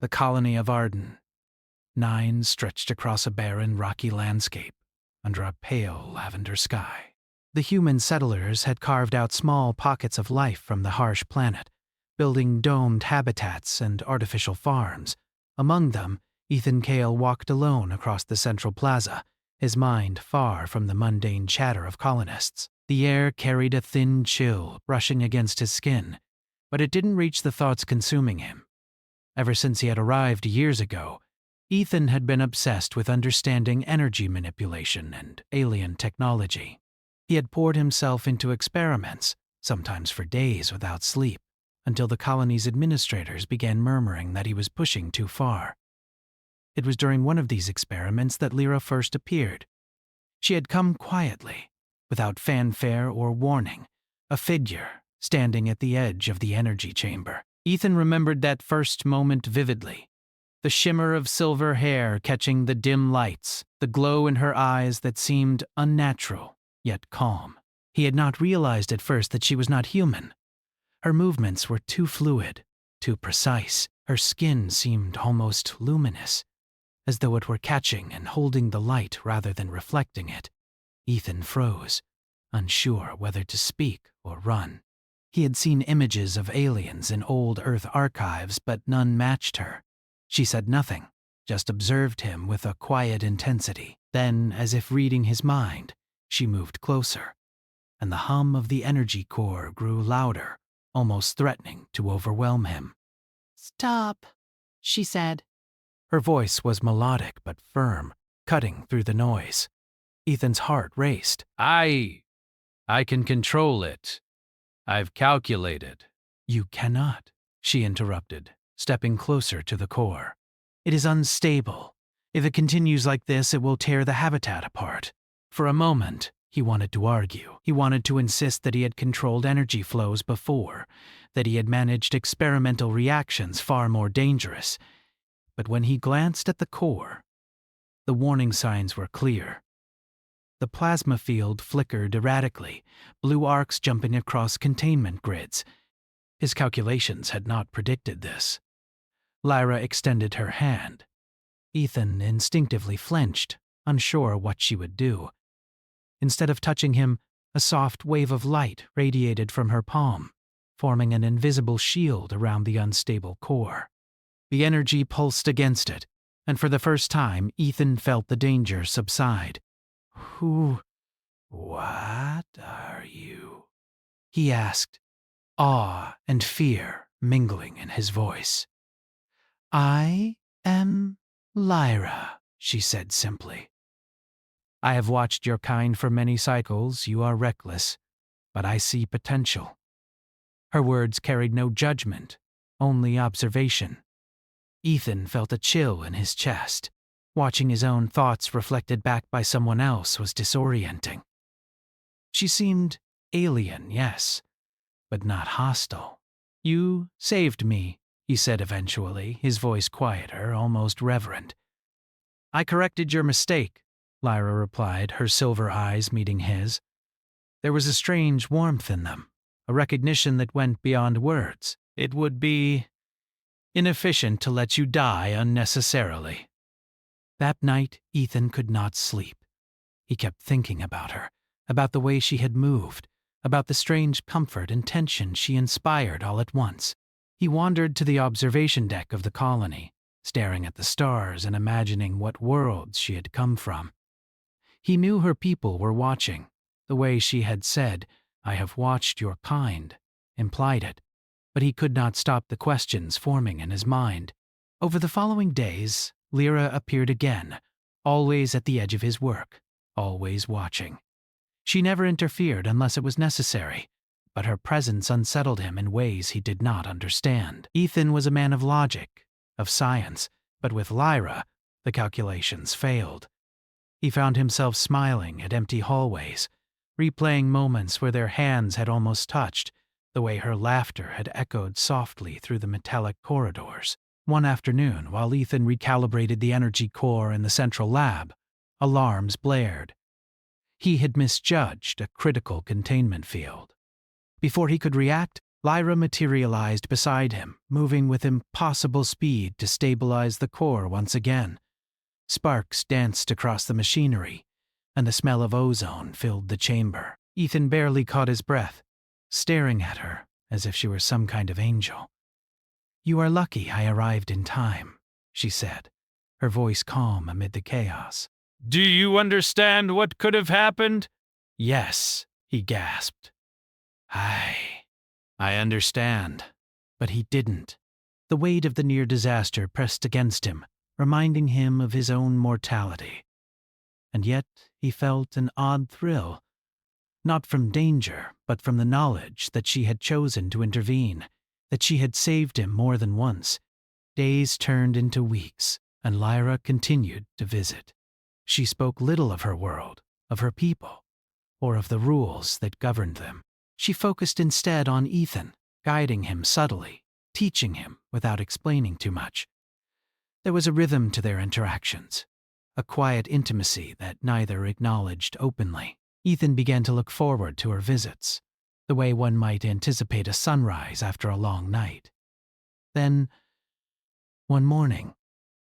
The colony of Arden. 9 stretched across a barren, rocky landscape under a pale lavender sky. The human settlers had carved out small pockets of life from the harsh planet, building domed habitats and artificial farms. Among them, Ethan Cale walked alone across the central plaza, his mind far from the mundane chatter of colonists. The air carried a thin chill brushing against his skin, but it didn't reach the thoughts consuming him. Ever since he had arrived years ago, Ethan had been obsessed with understanding energy manipulation and alien technology. He had poured himself into experiments, sometimes for days without sleep, until the colony's administrators began murmuring that he was pushing too far. It was during one of these experiments that Lyra first appeared. She had come quietly, without fanfare or warning, a figure standing at the edge of the energy chamber. Ethan remembered that first moment vividly. The shimmer of silver hair catching the dim lights, the glow in her eyes that seemed unnatural, yet calm. He had not realized at first that she was not human. Her movements were too fluid, too precise. Her skin seemed almost luminous, as though it were catching and holding the light rather than reflecting it. Ethan froze, unsure whether to speak or run. He had seen images of aliens in old Earth archives, but none matched her. She said nothing, just observed him with a quiet intensity. Then, as if reading his mind, she moved closer, and the hum of the energy core grew louder, almost threatening to overwhelm him. "Stop," she said. Her voice was melodic but firm, cutting through the noise. Ethan's heart raced. I can control it. I've calculated." "You cannot," she interrupted, stepping closer to the core. "It is unstable. If it continues like this, it will tear the habitat apart." For a moment, he wanted to argue. He wanted to insist that he had controlled energy flows before, that he had managed experimental reactions far more dangerous. But when he glanced at the core, the warning signs were clear. The plasma field flickered erratically, blue arcs jumping across containment grids. His calculations had not predicted this. Lyra extended her hand. Ethan instinctively flinched, unsure what she would do. Instead of touching him, a soft wave of light radiated from her palm, forming an invisible shield around the unstable core. The energy pulsed against it, and for the first time, Ethan felt the danger subside. What are you?" he asked, awe and fear mingling in his voice. "I am Lyra," she said simply. "I have watched your kind for many cycles. You are reckless, but I see potential." Her words carried no judgment, only observation. Ethan felt a chill in his chest. Watching his own thoughts reflected back by someone else was disorienting. She seemed alien, yes, but not hostile. "You saved me," he said eventually, his voice quieter, almost reverent. "I corrected your mistake," Lyra replied, her silver eyes meeting his. There was a strange warmth in them, a recognition that went beyond words. "It would be inefficient to let you die unnecessarily." That night, Ethan could not sleep. He kept thinking about her, about the way she had moved, about the strange comfort and tension she inspired all at once. He wandered to the observation deck of the colony, staring at the stars and imagining what worlds she had come from. He knew her people were watching. The way she had said, "I have watched your kind," implied it, but he could not stop the questions forming in his mind. Over the following days, Lyra appeared again, always at the edge of his work, always watching. She never interfered unless it was necessary, but her presence unsettled him in ways he did not understand. Ethan was a man of logic, of science, but with Lyra, the calculations failed. He found himself smiling at empty hallways, replaying moments where their hands had almost touched, the way her laughter had echoed softly through the metallic corridors. One afternoon, while Ethan recalibrated the energy core in the central lab, alarms blared. He had misjudged a critical containment field. Before he could react, Lyra materialized beside him, moving with impossible speed to stabilize the core once again. Sparks danced across the machinery, and the smell of ozone filled the chamber. Ethan barely caught his breath, staring at her as if she were some kind of angel. "You are lucky I arrived in time," she said, her voice calm amid the chaos. "Do you understand what could have happened?" "Yes," he gasped. I understand." But he didn't. The weight of the near disaster pressed against him, reminding him of his own mortality. And yet he felt an odd thrill, not from danger, but from the knowledge that she had chosen to intervene, that she had saved him more than once. Days turned into weeks, and Lyra continued to visit. She spoke little of her world, of her people, or of the rules that governed them. She focused instead on Ethan, guiding him subtly, teaching him without explaining too much. There was a rhythm to their interactions, a quiet intimacy that neither acknowledged openly. Ethan began to look forward to her visits, the way one might anticipate a sunrise after a long night. Then, one morning,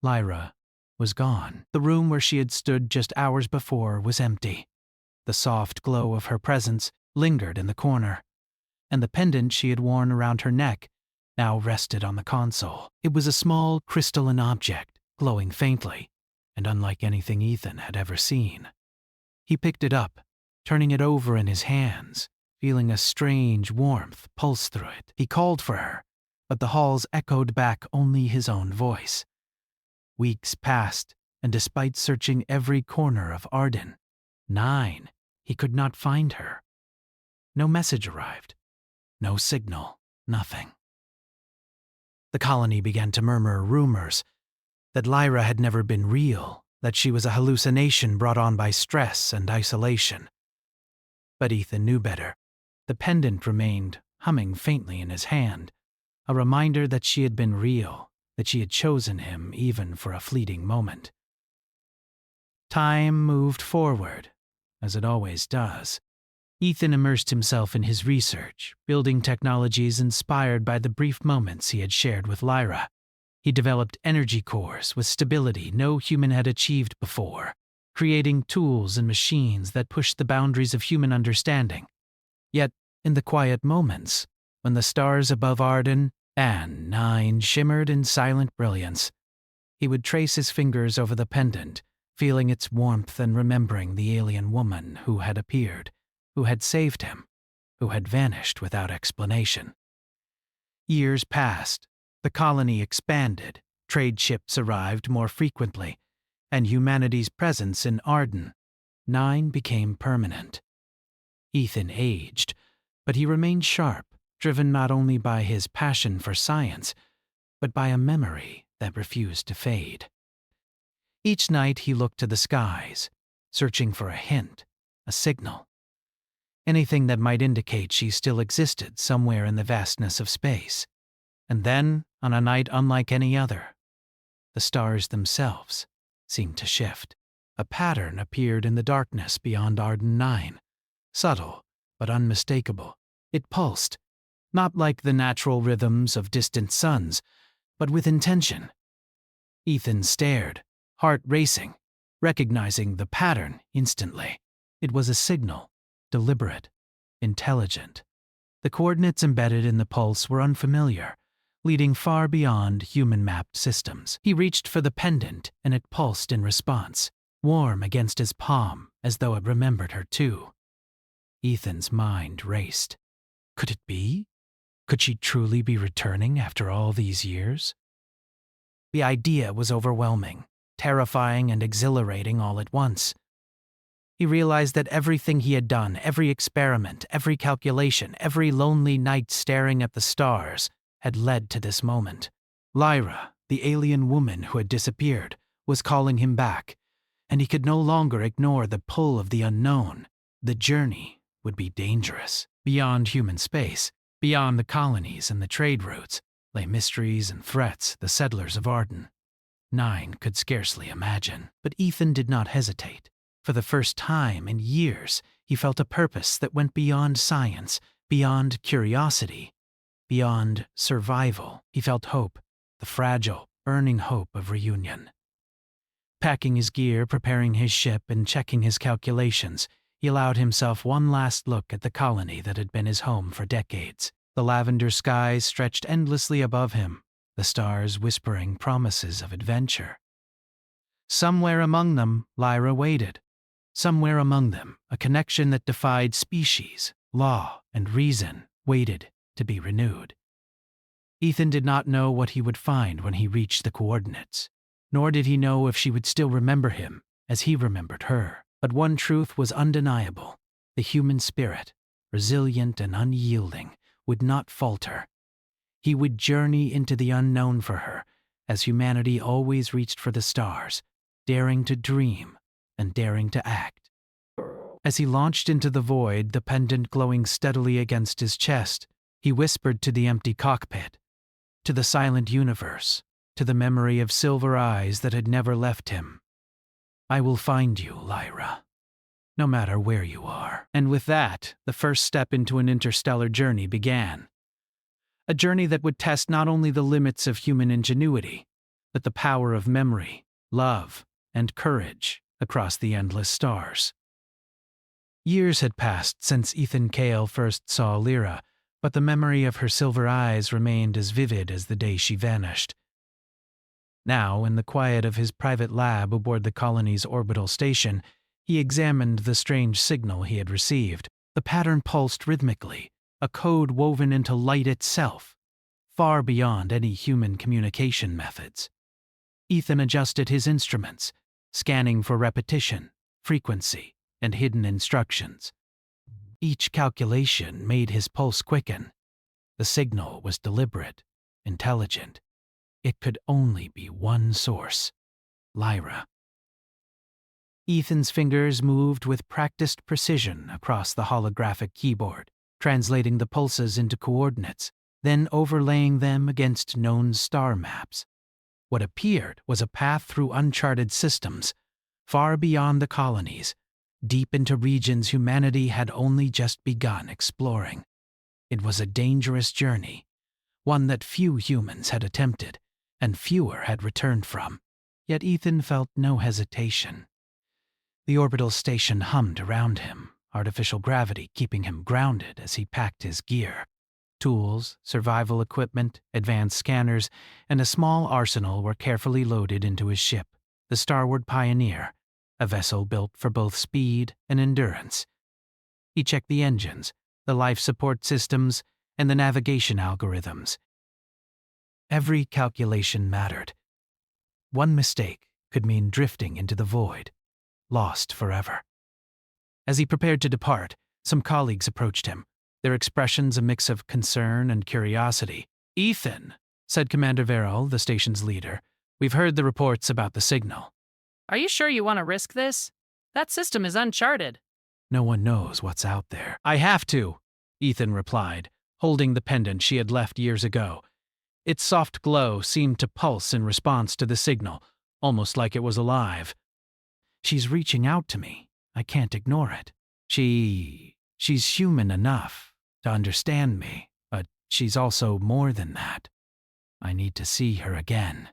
Lyra was gone. The room where she had stood just hours before was empty. The soft glow of her presence lingered in the corner, and the pendant she had worn around her neck now rested on the console. It was a small crystalline object, glowing faintly, and unlike anything Ethan had ever seen. He picked it up, turning it over in his hands, feeling a strange warmth pulse through it. He called for her, but the halls echoed back only his own voice. Weeks passed, and despite searching every corner of Arden, 9, he could not find her. No message arrived. No signal. Nothing. The colony began to murmur rumors that Lyra had never been real, that she was a hallucination brought on by stress and isolation. But Ethan knew better. The pendant remained humming faintly in his hand, a reminder that she had been real, that she had chosen him even for a fleeting moment. Time moved forward, as it always does. Ethan immersed himself in his research, building technologies inspired by the brief moments he had shared with Lyra. He developed energy cores with stability no human had achieved before, creating tools and machines that pushed the boundaries of human understanding. Yet, in the quiet moments, when the stars above Arden and 9 shimmered in silent brilliance, he would trace his fingers over the pendant, feeling its warmth and remembering the alien woman who had appeared, who had saved him, who had vanished without explanation. Years passed, the colony expanded, trade ships arrived more frequently, and humanity's presence in Arden 9 became permanent. Ethan aged, but he remained sharp, driven not only by his passion for science, but by a memory that refused to fade. Each night he looked to the skies, searching for a hint, a signal. Anything that might indicate she still existed somewhere in the vastness of space. And then, on a night unlike any other, the stars themselves seemed to shift. A pattern appeared in the darkness beyond Arden 9, subtle but unmistakable. It pulsed, not like the natural rhythms of distant suns, but with intention. Ethan stared, heart racing, recognizing the pattern instantly. It was a signal. Deliberate, intelligent. The coordinates embedded in the pulse were unfamiliar, leading far beyond human-mapped systems. He reached for the pendant, and it pulsed in response, warm against his palm, as though it remembered her too. Ethan's mind raced. Could it be? Could she truly be returning after all these years? The idea was overwhelming, terrifying and exhilarating all at once. He realized that everything he had done, every experiment, every calculation, every lonely night staring at the stars, had led to this moment. Lyra, the alien woman who had disappeared, was calling him back, and he could no longer ignore the pull of the unknown. The journey would be dangerous. Beyond human space, beyond the colonies and the trade routes, lay mysteries and threats the settlers of Arden 9 could scarcely imagine. But Ethan did not hesitate. For the first time in years, he felt a purpose that went beyond science, beyond curiosity. Beyond survival, he felt hope, the fragile, burning hope of reunion. Packing his gear, preparing his ship, and checking his calculations, he allowed himself one last look at the colony that had been his home for decades. The lavender skies stretched endlessly above him, the stars whispering promises of adventure. Somewhere among them, Lyra waited. Somewhere among them, a connection that defied species, law, and reason waited to be renewed. Ethan did not know what he would find when he reached the coordinates, nor did he know if she would still remember him as he remembered her. But one truth was undeniable: the human spirit, resilient and unyielding, would not falter. He would journey into the unknown for her, as humanity always reached for the stars, daring to dream and daring to act. As he launched into the void, the pendant glowing steadily against his chest, he whispered to the empty cockpit, to the silent universe, to the memory of silver eyes that had never left him. I will find you, Lyra, no matter where you are. And with that, the first step into an interstellar journey began. A journey that would test not only the limits of human ingenuity, but the power of memory, love, and courage across the endless stars. Years had passed since Ethan Cale first saw Lyra, but the memory of her silver eyes remained as vivid as the day she vanished. Now, in the quiet of his private lab aboard the colony's orbital station, he examined the strange signal he had received. The pattern pulsed rhythmically, a code woven into light itself, far beyond any human communication methods. Ethan adjusted his instruments, scanning for repetition, frequency, and hidden instructions. Each calculation made his pulse quicken. The signal was deliberate, intelligent. It could only be one source: Lyra. Ethan's fingers moved with practiced precision across the holographic keyboard, translating the pulses into coordinates, then overlaying them against known star maps. What appeared was a path through uncharted systems, far beyond the colonies, deep into regions humanity had only just begun exploring. It was a dangerous journey, one that few humans had attempted, and fewer had returned from. Yet Ethan felt no hesitation. The orbital station hummed around him, artificial gravity keeping him grounded as he packed his gear. Tools, survival equipment, advanced scanners, and a small arsenal were carefully loaded into his ship, the Starward Pioneer, a vessel built for both speed and endurance. He checked the engines, the life support systems, and the navigation algorithms. Every calculation mattered. One mistake could mean drifting into the void, lost forever. As he prepared to depart, some colleagues approached him, their expressions a mix of concern and curiosity. "Ethan," said Commander Verrill, the station's leader, "we've heard the reports about the signal." Are you sure you want to risk this? That system is uncharted. "No one knows what's out there." "I have to," Ethan replied, holding the pendant she had left years ago. Its soft glow seemed to pulse in response to the signal, almost like it was alive. "She's reaching out to me. I can't ignore it. She's human enough to understand me, but she's also more than that. I need to see her again."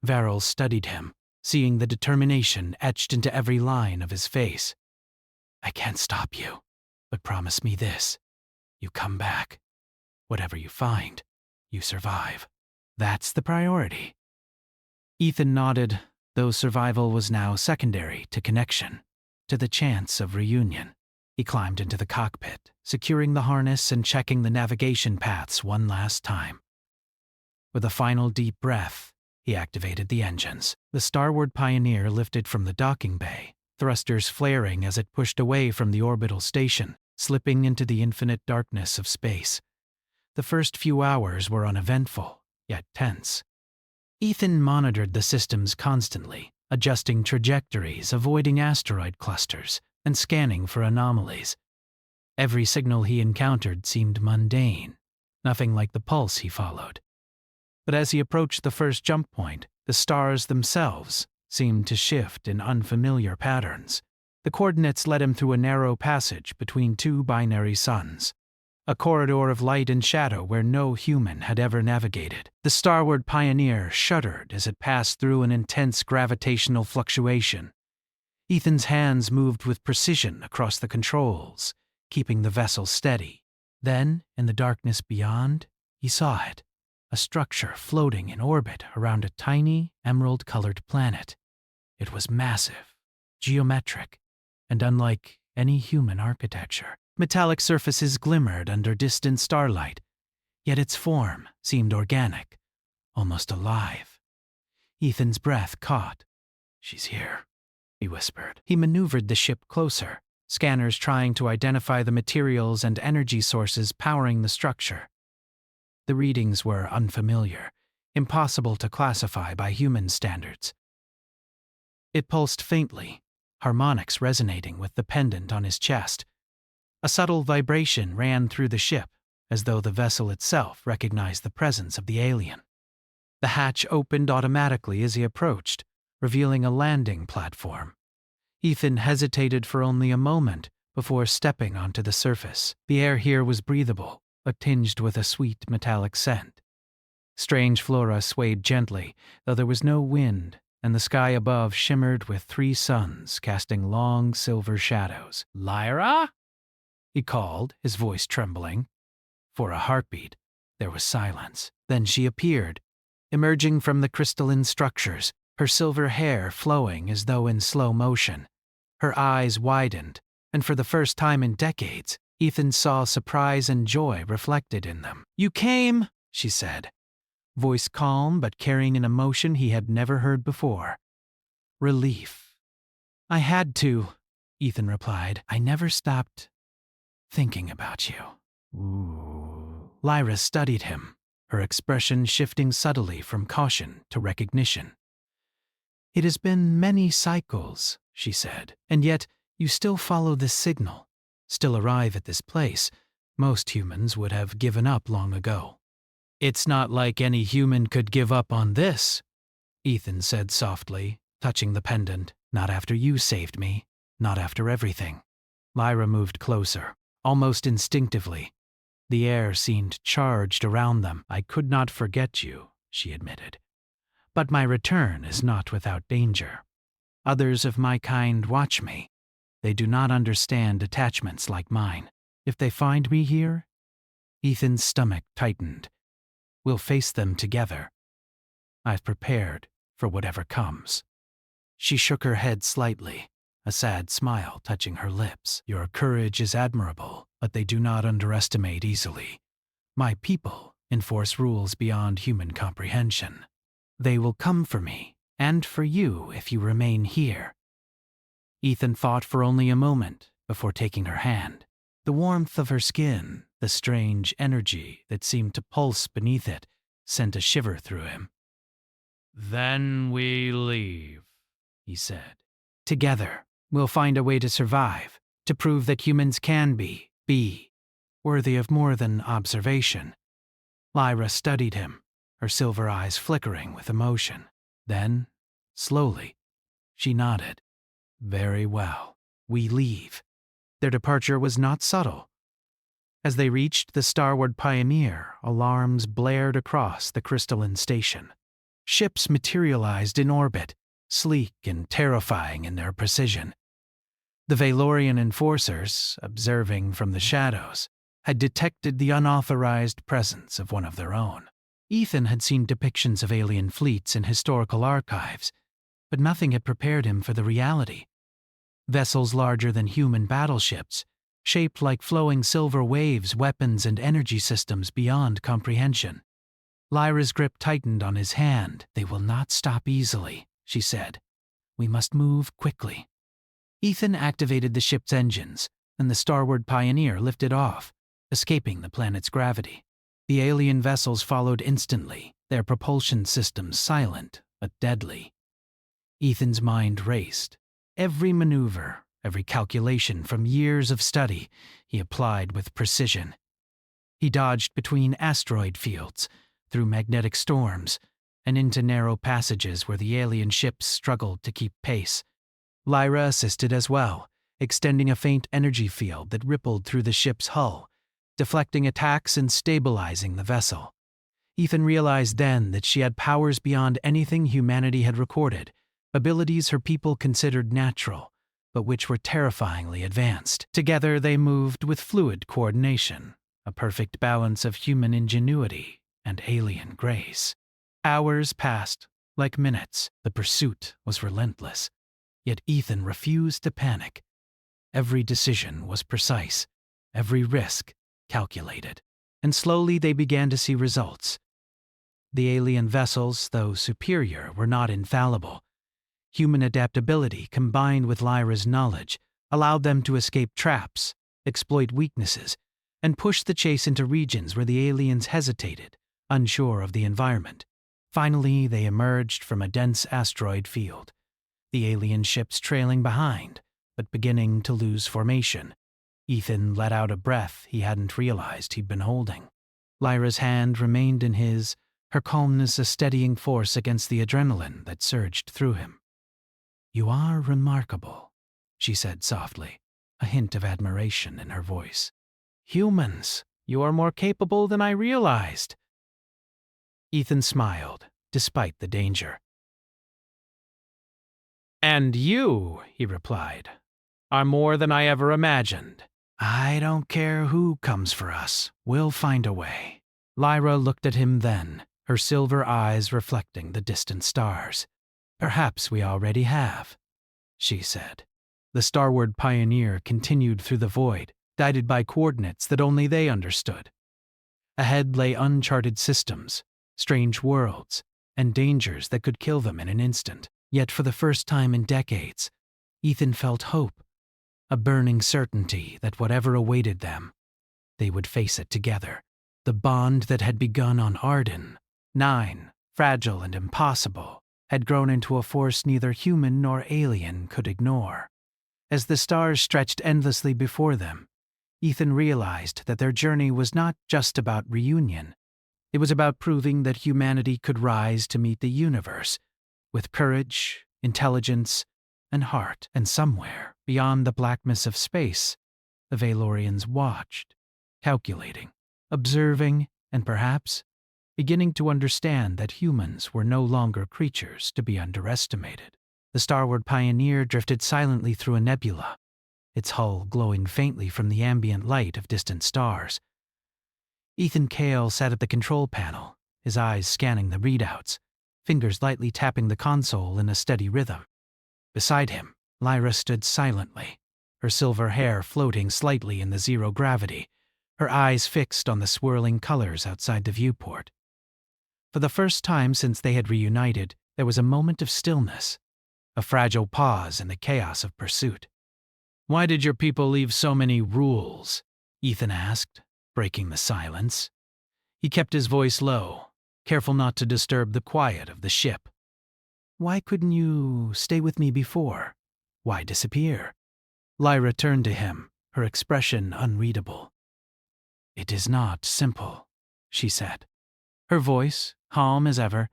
Verrill studied him, seeing the determination etched into every line of his face. "I can't stop you, but promise me this. You come back. Whatever you find, you survive. That's the priority." Ethan nodded, though survival was now secondary to connection, to the chance of reunion. He climbed into the cockpit, securing the harness and checking the navigation paths one last time. With a final deep breath, he activated the engines. The Starward Pioneer lifted from the docking bay, thrusters flaring as it pushed away from the orbital station, slipping into the infinite darkness of space. The first few hours were uneventful, yet tense. Ethan monitored the systems constantly, adjusting trajectories, avoiding asteroid clusters, and scanning for anomalies. Every signal he encountered seemed mundane, nothing like the pulse he followed. But as he approached the first jump point, the stars themselves seemed to shift in unfamiliar patterns. The coordinates led him through a narrow passage between two binary suns. a corridor of light and shadow where no human had ever navigated. The starward pioneer shuddered as it passed through an intense gravitational fluctuation. Ethan's hands moved with precision across the controls, keeping the vessel steady. Then, in the darkness beyond, he saw it, a structure floating in orbit around a tiny, emerald-colored planet. It was massive, geometric, and unlike any human architecture. Metallic surfaces glimmered under distant starlight, yet its form seemed organic, almost alive. Ethan's breath caught. "She's here," he whispered. He maneuvered the ship closer, scanners trying to identify the materials and energy sources powering the structure. The readings were unfamiliar, impossible to classify by human standards. It pulsed faintly, harmonics resonating with the pendant on his chest. A subtle vibration ran through the ship, as though the vessel itself recognized the presence of the alien. The hatch opened automatically as he approached, revealing a landing platform. Ethan hesitated for only a moment before stepping onto the surface. The air here was breathable, but tinged with a sweet metallic scent. Strange flora swayed gently, though there was no wind, and the sky above shimmered with 3 suns casting long silver shadows. "Lyra?" he called, his voice trembling. For a heartbeat, there was silence. Then she appeared, emerging from the crystalline structures, her silver hair flowing as though in slow motion. Her eyes widened, and for the first time in decades, Ethan saw surprise and joy reflected in them. "You came," she said, voice calm but carrying an emotion he had never heard before. Relief. "I had to," Ethan replied. "I never stopped thinking about you." Ooh. Lyra studied him, her expression shifting subtly from caution to recognition. "It has been many cycles," she said, "and yet you still follow this signal, still arrive at this place. Most humans would have given up long ago." "It's not like any human could give up on this," Ethan said softly, touching the pendant. "Not after you saved me, not after everything." Lyra moved closer, almost instinctively. The air seemed charged around them. "I could not forget you," she admitted. "But my return is not without danger. Others of my kind watch me. They do not understand attachments like mine. If they find me here," Ethan's stomach tightened, "we'll face them together. I've prepared for whatever comes." She shook her head slightly, a sad smile touching her lips. "Your courage is admirable, but they do not underestimate easily. My people enforce rules beyond human comprehension. They will come for me, and for you if you remain here." Ethan thought for only a moment before taking her hand. The warmth of her skin, the strange energy that seemed to pulse beneath it, sent a shiver through him. "Then we leave," he said. "Together, we'll find a way to survive, to prove that humans can be worthy of more than observation." Lyra studied him, her silver eyes flickering with emotion. Then, slowly, she nodded. "Very well. We leave." Their departure was not subtle. As they reached the starward pioneer, alarms blared across the crystalline station. Ships materialized in orbit, sleek and terrifying in their precision. The Valorian enforcers, observing from the shadows, had detected the unauthorized presence of one of their own. Ethan had seen depictions of alien fleets in historical archives, but nothing had prepared him for the reality. Vessels larger than human battleships, shaped like flowing silver waves, weapons and energy systems beyond comprehension. Lyra's grip tightened on his hand. "They will not stop easily," she said. "We must move quickly." Ethan activated the ship's engines, and the starward pioneer lifted off, escaping the planet's gravity. The alien vessels followed instantly, their propulsion systems silent but deadly. Ethan's mind raced. Every maneuver, every calculation from years of study, he applied with precision. He dodged between asteroid fields, through magnetic storms, and into narrow passages where the alien ships struggled to keep pace. Lyra assisted as well, extending a faint energy field that rippled through the ship's hull, deflecting attacks and stabilizing the vessel. Ethan realized then that she had powers beyond anything humanity had recorded, abilities her people considered natural, but which were terrifyingly advanced. Together they moved with fluid coordination, a perfect balance of human ingenuity and alien grace. Hours passed, like minutes. The pursuit was relentless, yet Ethan refused to panic. Every decision was precise, every risk calculated, and slowly they began to see results. The alien vessels, though superior, were not infallible. Human adaptability combined with Lyra's knowledge allowed them to escape traps, exploit weaknesses, and push the chase into regions where the aliens hesitated, unsure of the environment. Finally, they emerged from a dense asteroid field, the alien ships trailing behind, but beginning to lose formation. Ethan let out a breath he hadn't realized he'd been holding. Lyra's hand remained in his, her calmness a steadying force against the adrenaline that surged through him. "You are remarkable," she said softly, a hint of admiration in her voice. "Humans, you are more capable than I realized." Ethan smiled, despite the danger. "And you," he replied, "are more than I ever imagined." "I don't care who comes for us. We'll find a way." Lyra looked at him then, her silver eyes reflecting the distant stars. "Perhaps we already have," she said. The starward pioneer continued through the void, guided by coordinates that only they understood. Ahead lay uncharted systems, strange worlds, and dangers that could kill them in an instant. Yet for the first time in decades, Ethan felt hope, a burning certainty that whatever awaited them, they would face it together. The bond that had begun on Arden, 9, fragile and impossible, had grown into a force neither human nor alien could ignore. As the stars stretched endlessly before them, Ethan realized that their journey was not just about reunion. It was about proving that humanity could rise to meet the universe, with courage, intelligence, and heart. And somewhere, beyond the blackness of space, the Valorians watched, calculating, observing, and perhaps beginning to understand that humans were no longer creatures to be underestimated. The starward pioneer drifted silently through a nebula, its hull glowing faintly from the ambient light of distant stars. Ethan Cale sat at the control panel, his eyes scanning the readouts, fingers lightly tapping the console in a steady rhythm. Beside him, Lyra stood silently, her silver hair floating slightly in the zero gravity, her eyes fixed on the swirling colors outside the viewport. For the first time since they had reunited, there was a moment of stillness, a fragile pause in the chaos of pursuit. "Why did your people leave so many rules?" Ethan asked, breaking the silence. He kept his voice low, careful not to disturb the quiet of the ship. "Why couldn't you stay with me before? Why disappear?" Lyra turned to him, her expression unreadable. "It is not simple," she said. Her voice, calm as ever,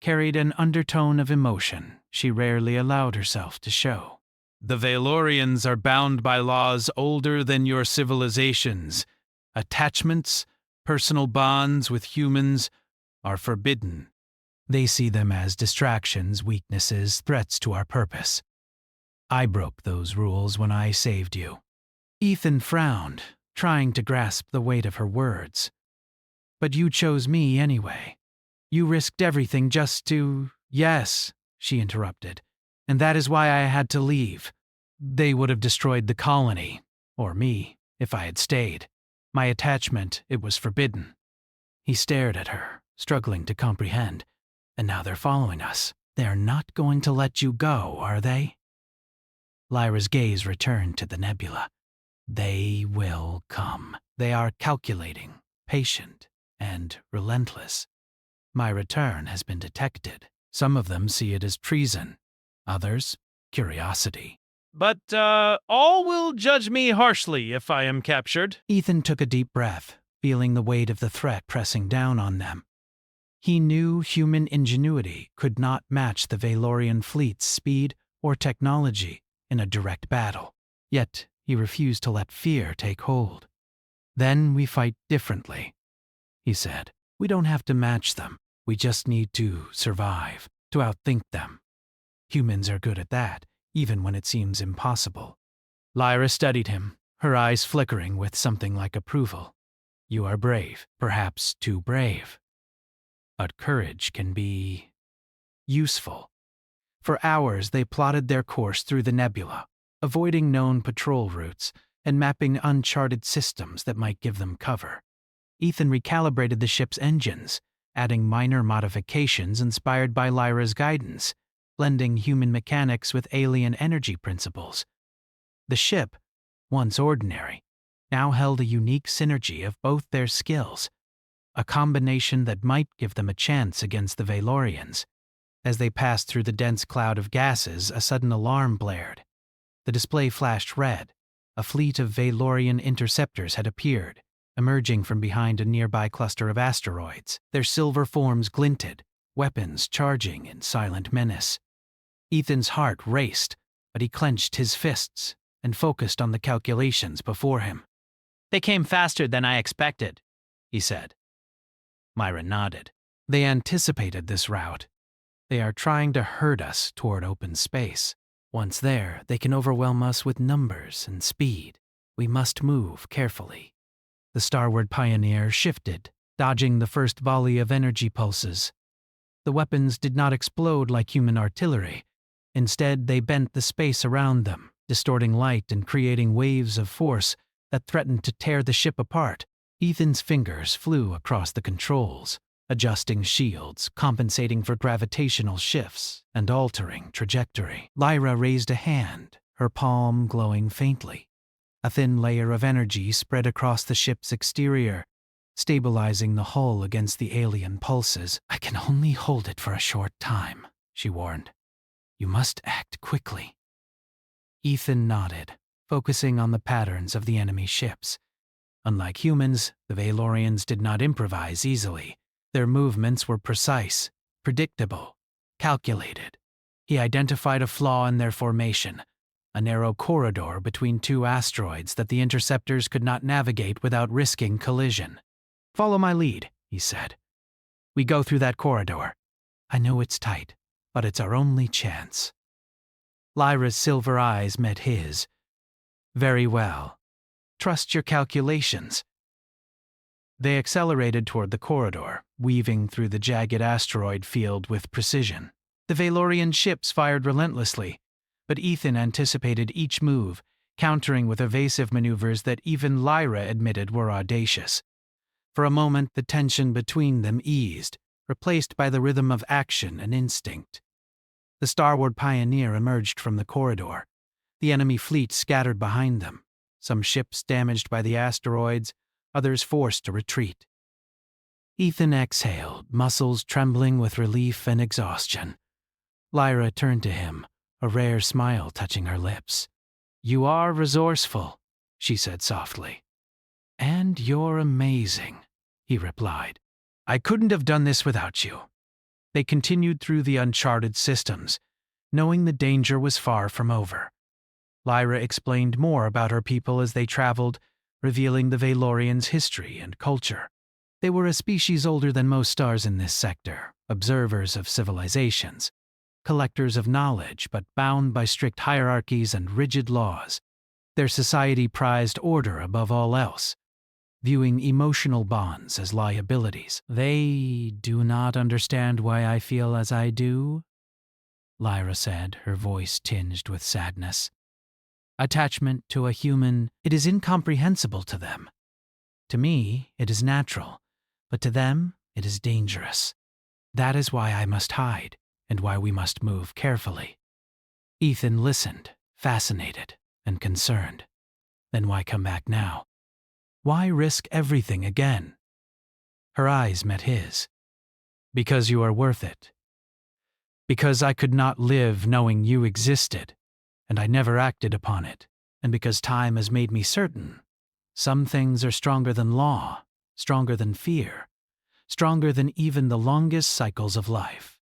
carried an undertone of emotion she rarely allowed herself to show. "The Valorians are bound by laws older than your civilizations. Attachments, personal bonds with humans, are forbidden. They see them as distractions, weaknesses, threats to our purpose. I broke those rules when I saved you." Ethan frowned, trying to grasp the weight of her words. "But you chose me anyway. You risked everything just to—" "Yes," she interrupted, "and that is why I had to leave. They would have destroyed the colony, or me, if I had stayed. My attachment, it was forbidden." He stared at her, struggling to comprehend. "And now they're following us. They're not going to let you go, are they?" Lyra's gaze returned to the nebula. "They will come. They are calculating, patient, and relentless. My return has been detected. Some of them see it as treason, others, curiosity." "But, all will judge me harshly if I am captured." Ethan took a deep breath, feeling the weight of the threat pressing down on them. He knew human ingenuity could not match the Valorian fleet's speed or technology in a direct battle. Yet he refused to let fear take hold. Then we fight differently, he said. We don't have to match them. We just need to survive, to outthink them. Humans are good at that, even when it seems impossible. Lyra studied him, her eyes flickering with something like approval. You are brave, perhaps too brave. But courage can be useful. For hours they plotted their course through the nebula, avoiding known patrol routes and mapping uncharted systems that might give them cover. Ethan recalibrated the ship's engines, adding minor modifications inspired by Lyra's guidance, blending human mechanics with alien energy principles. The ship, once ordinary, now held a unique synergy of both their skills, a combination that might give them a chance against the Valorians. As they passed through the dense cloud of gases, a sudden alarm blared. The display flashed red. A fleet of Valorian interceptors had appeared, emerging from behind a nearby cluster of asteroids. Their silver forms glinted, weapons charging in silent menace. Ethan's heart raced, but he clenched his fists and focused on the calculations before him. They came faster than I expected, he said. Myra nodded. They anticipated this route. They are trying to herd us toward open space. Once there, they can overwhelm us with numbers and speed. We must move carefully. The starward pioneer shifted, dodging the first volley of energy pulses. The weapons did not explode like human artillery. Instead, they bent the space around them, distorting light and creating waves of force that threatened to tear the ship apart. Ethan's fingers flew across the controls, adjusting shields, compensating for gravitational shifts, and altering trajectory. Lyra raised a hand, her palm glowing faintly. A thin layer of energy spread across the ship's exterior, stabilizing the hull against the alien pulses. I can only hold it for a short time, she warned. You must act quickly. Ethan nodded, focusing on the patterns of the enemy ships. Unlike humans, the Valorians did not improvise easily. Their movements were precise, predictable, calculated. He identified a flaw in their formation, a narrow corridor between two asteroids that the interceptors could not navigate without risking collision. Follow my lead, he said. We go through that corridor. I know it's tight, but it's our only chance. Lyra's silver eyes met his. Very well. Trust your calculations. They accelerated toward the corridor, weaving through the jagged asteroid field with precision. The Valorian ships fired relentlessly, but Ethan anticipated each move, countering with evasive maneuvers that even Lyra admitted were audacious. For a moment, the tension between them eased, replaced by the rhythm of action and instinct. The starward pioneer emerged from the corridor. The enemy fleet scattered behind them, some ships damaged by the asteroids, others forced to retreat. Ethan exhaled, muscles trembling with relief and exhaustion. Lyra turned to him, a rare smile touching her lips. You are resourceful, she said softly. And you're amazing, he replied. I couldn't have done this without you. They continued through the uncharted systems, knowing the danger was far from over. Lyra explained more about her people as they traveled, revealing the Valorians' history and culture. They were a species older than most stars in this sector, observers of civilizations, collectors of knowledge but bound by strict hierarchies and rigid laws. Their society prized order above all else, viewing emotional bonds as liabilities. They do not understand why I feel as I do, Lyra said, her voice tinged with sadness. Attachment to a human, it is incomprehensible to them. To me, it is natural, but to them, it is dangerous. That is why I must hide, and why we must move carefully. Ethan listened, fascinated and concerned. Then why come back now? Why risk everything again? Her eyes met his. Because you are worth it. Because I could not live knowing you existed, and I never acted upon it, and because time has made me certain. Some things are stronger than law, stronger than fear, stronger than even the longest cycles of life.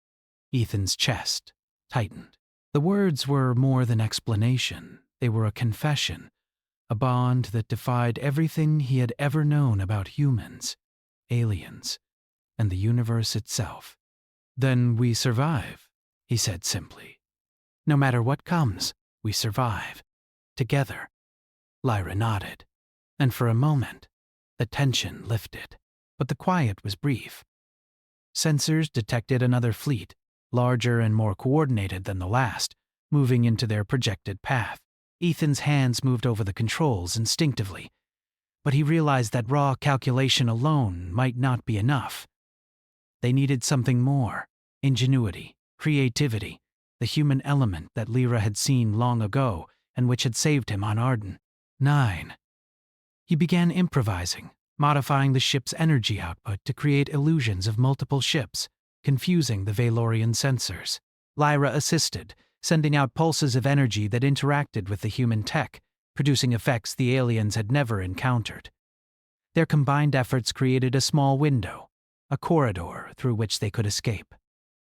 Ethan's chest tightened. The words were more than explanation. They were a confession, a bond that defied everything he had ever known about humans, aliens, and the universe itself. "Then we survive," he said simply. "No matter what comes, we survive. Together." Lyra nodded, and for a moment, the tension lifted. But the quiet was brief. Sensors detected another fleet, larger and more coordinated than the last, moving into their projected path. Ethan's hands moved over the controls instinctively, but he realized that raw calculation alone might not be enough. They needed something more: ingenuity, creativity, the human element that Lyra had seen long ago and which had saved him on Arden. 9. He began improvising, modifying the ship's energy output to create illusions of multiple ships, confusing the Valorian sensors. Lyra assisted, sending out pulses of energy that interacted with the human tech, producing effects the aliens had never encountered. Their combined efforts created a small window, a corridor through which they could escape.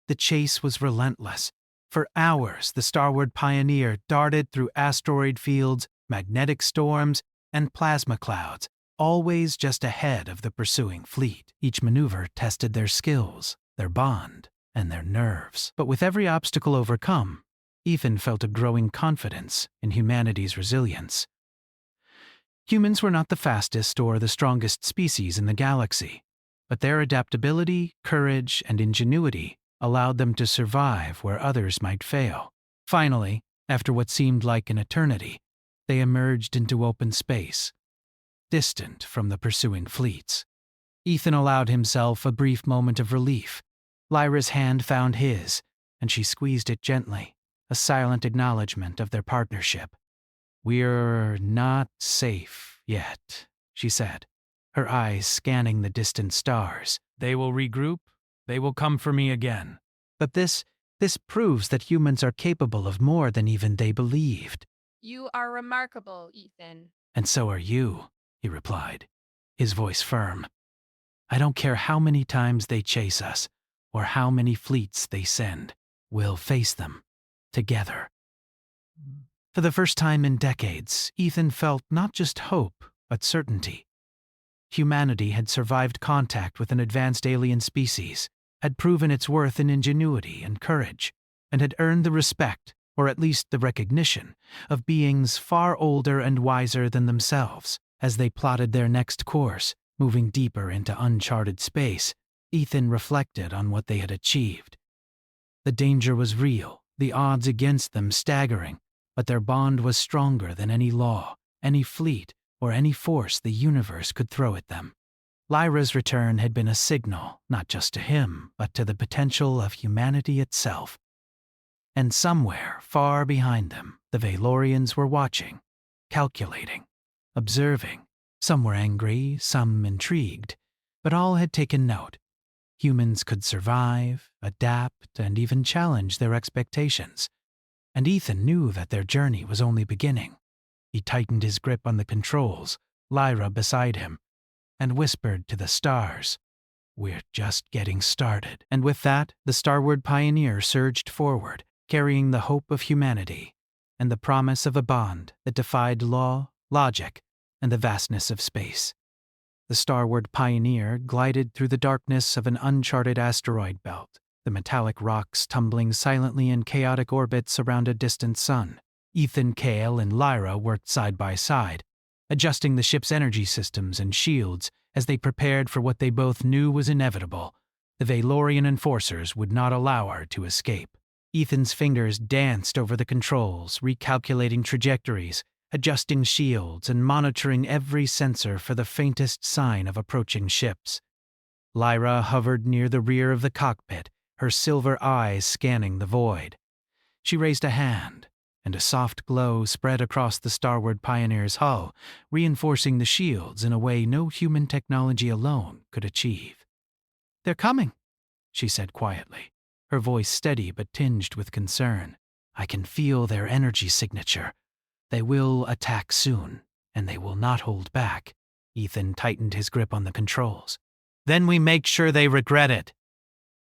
The chase was relentless. For hours, the Starward Pioneer darted through asteroid fields, magnetic storms, and plasma clouds, always just ahead of the pursuing fleet. Each maneuver tested their skills, their bond, and their nerves. But with every obstacle overcome, Ethan felt a growing confidence in humanity's resilience. Humans were not the fastest or the strongest species in the galaxy, but their adaptability, courage, and ingenuity allowed them to survive where others might fail. Finally, after what seemed like an eternity, they emerged into open space, distant from the pursuing fleets. Ethan allowed himself a brief moment of relief. Lyra's hand found his, and she squeezed it gently, a silent acknowledgement of their partnership. "We're not safe yet," she said, her eyes scanning the distant stars. "They will regroup. They will come for me again." But this proves that humans are capable of more than even they believed. "You are remarkable, Ethan." "And so are you," he replied, his voice firm. "I don't care how many times they chase us, or how many fleets they send. We'll face them, together." For the first time in decades, Ethan felt not just hope, but certainty. Humanity had survived contact with an advanced alien species, had proven its worth in ingenuity and courage, and had earned the respect, or at least the recognition, of beings far older and wiser than themselves. As they plotted their next course, moving deeper into uncharted space, Ethan reflected on what they had achieved. The danger was real, the odds against them staggering, but their bond was stronger than any law, any fleet, or any force the universe could throw at them. Lyra's return had been a signal, not just to him, but to the potential of humanity itself. And somewhere, far behind them, the Valorians were watching, calculating, observing. Some were angry, some intrigued, but all had taken note. Humans could survive, adapt, and even challenge their expectations. And Ethan knew that their journey was only beginning. He tightened his grip on the controls, Lyra beside him, and whispered to the stars, "We're just getting started." And with that, the Starward Pioneer surged forward, carrying the hope of humanity and the promise of a bond that defied law, logic, and the vastness of space. The Starward Pioneer glided through the darkness of an uncharted asteroid belt, the metallic rocks tumbling silently in chaotic orbits around a distant sun. Ethan, Cale, and Lyra worked side by side, adjusting the ship's energy systems and shields as they prepared for what they both knew was inevitable. The Valorian enforcers would not allow her to escape. Ethan's fingers danced over the controls, recalculating trajectories, adjusting shields, and monitoring every sensor for the faintest sign of approaching ships. Lyra hovered near the rear of the cockpit, her silver eyes scanning the void. She raised a hand, and a soft glow spread across the Starward Pioneer's hull, reinforcing the shields in a way no human technology alone could achieve. "They're coming," she said quietly, her voice steady but tinged with concern. "I can feel their energy signature. They will attack soon, and they will not hold back." Ethan tightened his grip on the controls. "Then we make sure they regret it."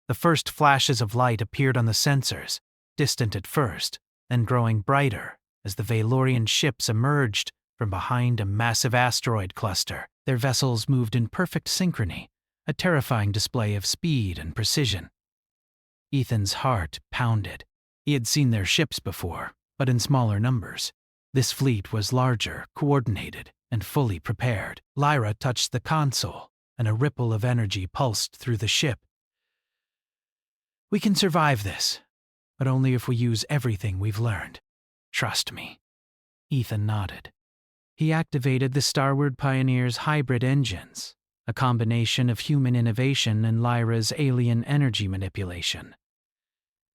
The first flashes of light appeared on the sensors, distant at first, then growing brighter as the Valorian ships emerged from behind a massive asteroid cluster. Their vessels moved in perfect synchrony, a terrifying display of speed and precision. Ethan's heart pounded. He had seen their ships before, but in smaller numbers. This fleet was larger, coordinated, and fully prepared. Lyra touched the console, and a ripple of energy pulsed through the ship. "We can survive this, but only if we use everything we've learned. Trust me." Ethan nodded. He activated the Starward Pioneer's hybrid engines, a combination of human innovation and Lyra's alien energy manipulation.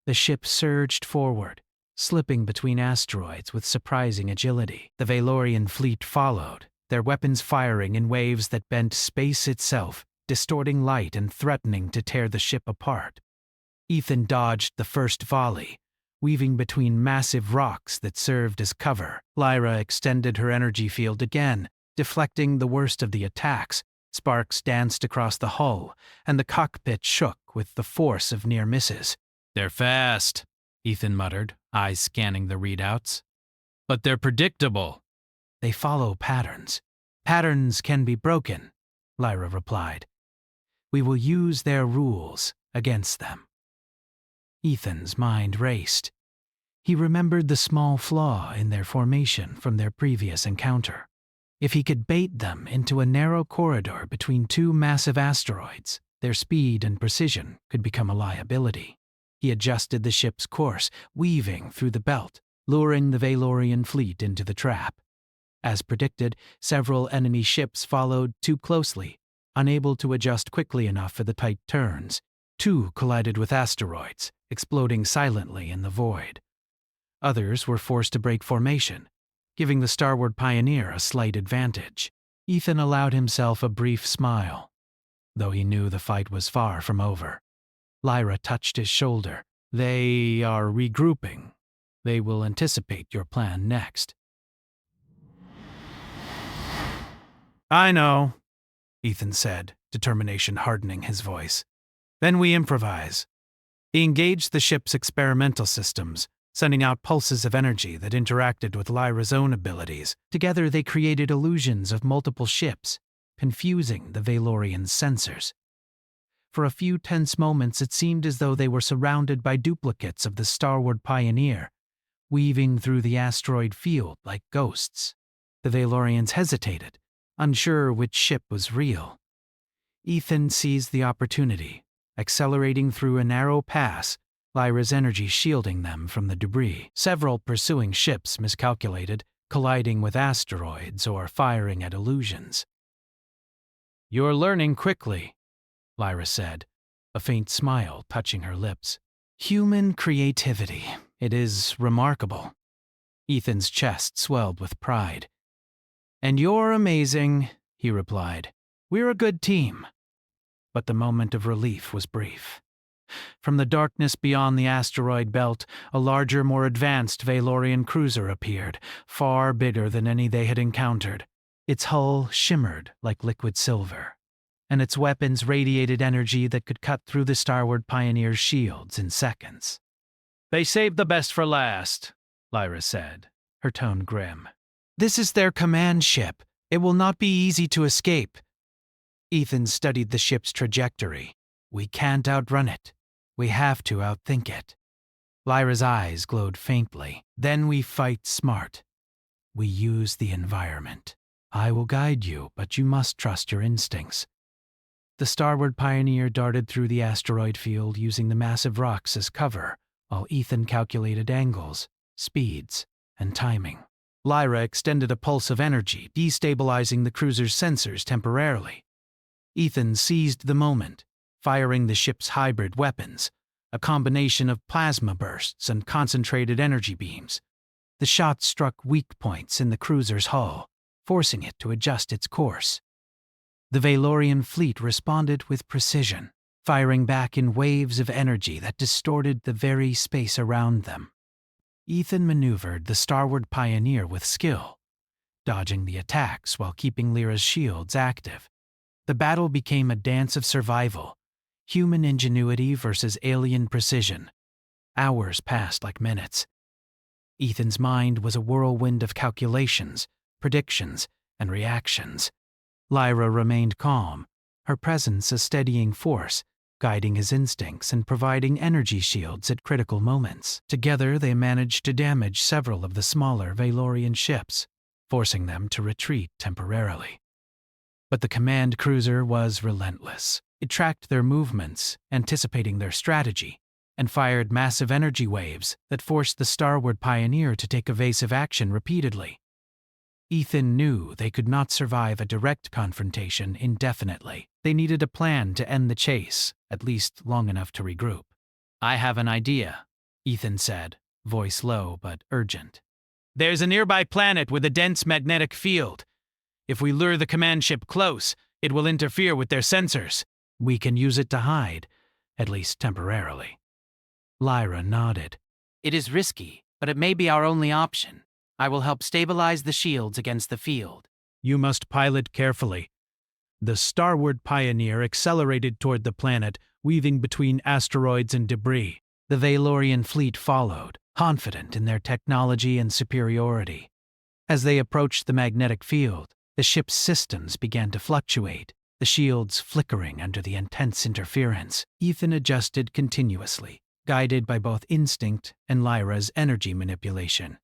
The ship surged forward, slipping between asteroids with surprising agility. The Valorian fleet followed, their weapons firing in waves that bent space itself, distorting light and threatening to tear the ship apart. Ethan dodged the first volley, weaving between massive rocks that served as cover. Lyra extended her energy field again, deflecting the worst of the attacks. Sparks danced across the hull, and the cockpit shook with the force of near misses. "They're fast," Ethan muttered, eyes scanning the readouts. "But they're predictable." "They follow patterns. Patterns can be broken," Lyra replied. "We will use their rules against them." Ethan's mind raced. He remembered the small flaw in their formation from their previous encounter. If he could bait them into a narrow corridor between two massive asteroids, their speed and precision could become a liability. He adjusted the ship's course, weaving through the belt, luring the Valorian fleet into the trap. As predicted, several enemy ships followed too closely, unable to adjust quickly enough for the tight turns. Two collided with asteroids, exploding silently in the void. Others were forced to break formation, giving the Starward Pioneer a slight advantage. Ethan allowed himself a brief smile, though he knew the fight was far from over. Lyra touched his shoulder. "They are regrouping. They will anticipate your plan next." "I know," Ethan said, determination hardening his voice. "Then we improvise." He engaged the ship's experimental systems, sending out pulses of energy that interacted with Lyra's own abilities. Together they created illusions of multiple ships, confusing the Valorian's sensors. For a few tense moments it seemed as though they were surrounded by duplicates of the Starward Pioneer, weaving through the asteroid field like ghosts. The Valorians hesitated, unsure which ship was real. Ethan seized the opportunity, accelerating through a narrow pass, Lyra's energy shielding them from the debris. Several pursuing ships miscalculated, colliding with asteroids or firing at illusions. "You're learning quickly," Lyra said, a faint smile touching her lips. "Human creativity. It is remarkable." Ethan's chest swelled with pride. "And you're amazing," he replied. "We're a good team." But the moment of relief was brief. From the darkness beyond the asteroid belt, a larger, more advanced Valorian cruiser appeared, far bigger than any they had encountered. Its hull shimmered like liquid silver, and its weapons radiated energy that could cut through the Starward Pioneer's shields in seconds. "They saved the best for last," Lyra said, her tone grim. "This is their command ship. It will not be easy to escape." Ethan studied the ship's trajectory. "We can't outrun it. We have to outthink it." Lyra's eyes glowed faintly. "Then we fight smart. We use the environment. I will guide you, but you must trust your instincts." The Starward Pioneer darted through the asteroid field using the massive rocks as cover, while Ethan calculated angles, speeds, and timing. Lyra extended a pulse of energy, destabilizing the cruiser's sensors temporarily. Ethan seized the moment, firing the ship's hybrid weapons, a combination of plasma bursts and concentrated energy beams. The shots struck weak points in the cruiser's hull, forcing it to adjust its course. The Valorian fleet responded with precision, firing back in waves of energy that distorted the very space around them. Ethan maneuvered the Starward Pioneer with skill, dodging the attacks while keeping Lyra's shields active. The battle became a dance of survival, human ingenuity versus alien precision. Hours passed like minutes. Ethan's mind was a whirlwind of calculations, predictions, and reactions. Lyra remained calm, her presence a steadying force, guiding his instincts and providing energy shields at critical moments. Together, they managed to damage several of the smaller Valorian ships, forcing them to retreat temporarily. But the command cruiser was relentless. It tracked their movements, anticipating their strategy, and fired massive energy waves that forced the starward pioneer to take evasive action repeatedly. Ethan knew they could not survive a direct confrontation indefinitely. They needed a plan to end the chase, at least long enough to regroup. "I have an idea," Ethan said, voice low but urgent. "There's a nearby planet with a dense magnetic field. If we lure the command ship close, it will interfere with their sensors. We can use it to hide, at least temporarily." Lyra nodded. "It is risky, but it may be our only option. I will help stabilize the shields against the field." "You must pilot carefully." The starward pioneer accelerated toward the planet, weaving between asteroids and debris. The Valorian fleet followed, confident in their technology and superiority. As they approached the magnetic field, the ship's systems began to fluctuate, the shields flickering under the intense interference. Ethan adjusted continuously, guided by both instinct and Lyra's energy manipulation.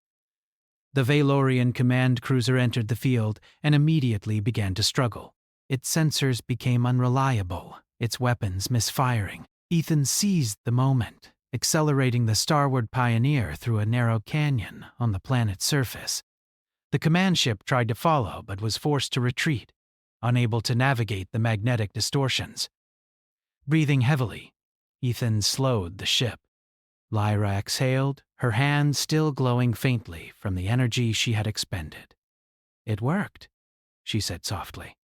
The Valorian command cruiser entered the field and immediately began to struggle. Its sensors became unreliable, its weapons misfiring. Ethan seized the moment, accelerating the starward pioneer through a narrow canyon on the planet's surface. The command ship tried to follow but was forced to retreat, unable to navigate the magnetic distortions. Breathing heavily, Ethan slowed the ship. Lyra exhaled, her hand still glowing faintly from the energy she had expended. "It worked," she said softly.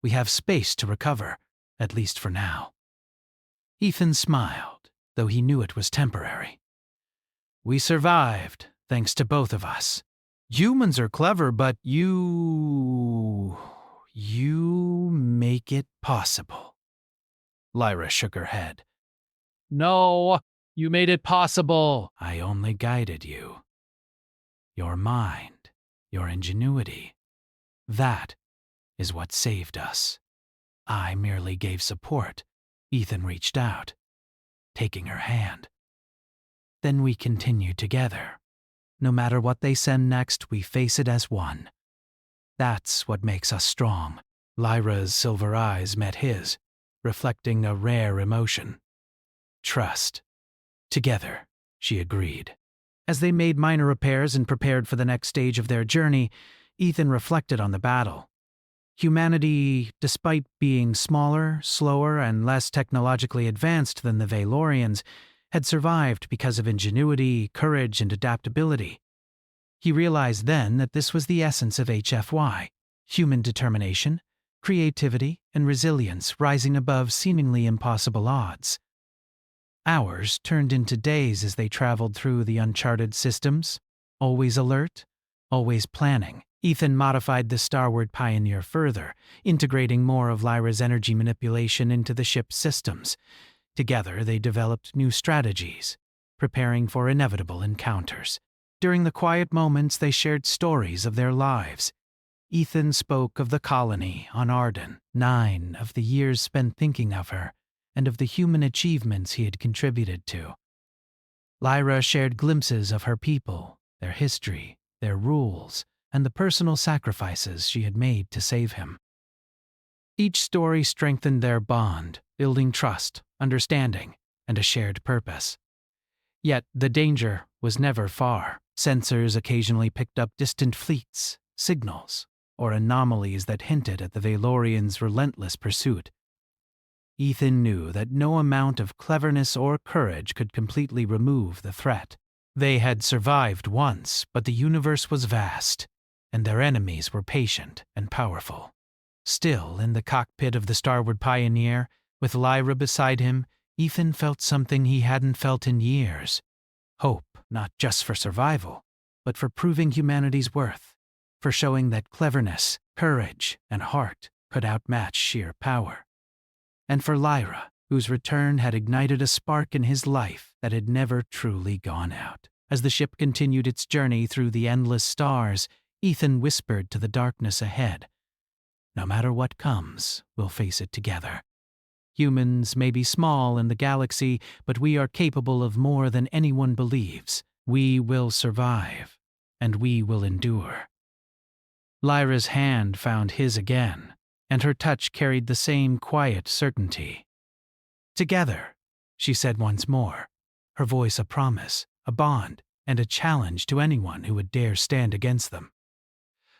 "We have space to recover, at least for now." Ethan smiled, though he knew it was temporary. "We survived, thanks to both of us. Humans are clever, but you make it possible." Lyra shook her head. "No, you made it possible." "I only guided you. Your mind, your ingenuity, that is what saved us. I merely gave support." Ethan reached out, taking her hand. "Then we continue together. No matter what they send next, we face it as one. That's what makes us strong." Lyra's silver eyes met his, reflecting a rare emotion. "Trust. Together," she agreed. As they made minor repairs and prepared for the next stage of their journey, Ethan reflected on the battle. Humanity, despite being smaller, slower, and less technologically advanced than the Valorians, had survived because of ingenuity, courage, and adaptability. He realized then that this was the essence of HFY: human determination, creativity, and resilience rising above seemingly impossible odds. Hours turned into days as they traveled through the uncharted systems, always alert, always planning. Ethan modified the starward pioneer further, integrating more of Lyra's energy manipulation into the ship's systems. Together, they developed new strategies, preparing for inevitable encounters. During the quiet moments, they shared stories of their lives. Ethan spoke of the colony on Arden, 9 of the years spent thinking of her, and of the human achievements he had contributed to. Lyra shared glimpses of her people, their history, their rules, and the personal sacrifices she had made to save him. Each story strengthened their bond, building trust, understanding, and a shared purpose. Yet the danger was never far. Sensors occasionally picked up distant fleets, signals, or anomalies that hinted at the Valorians' relentless pursuit. Ethan knew that no amount of cleverness or courage could completely remove the threat. They had survived once, but the universe was vast, and their enemies were patient and powerful. Still, in the cockpit of the starward pioneer, with Lyra beside him, Ethan felt something he hadn't felt in years. Hope, not just for survival, but for proving humanity's worth, for showing that cleverness, courage, and heart could outmatch sheer power. And for Lyra, whose return had ignited a spark in his life that had never truly gone out. As the ship continued its journey through the endless stars, Ethan whispered to the darkness ahead. No matter what comes, we'll face it together. Humans may be small in the galaxy, but we are capable of more than anyone believes. We will survive, and we will endure. Lyra's hand found his again, and her touch carried the same quiet certainty. Together, she said once more, her voice a promise, a bond, and a challenge to anyone who would dare stand against them.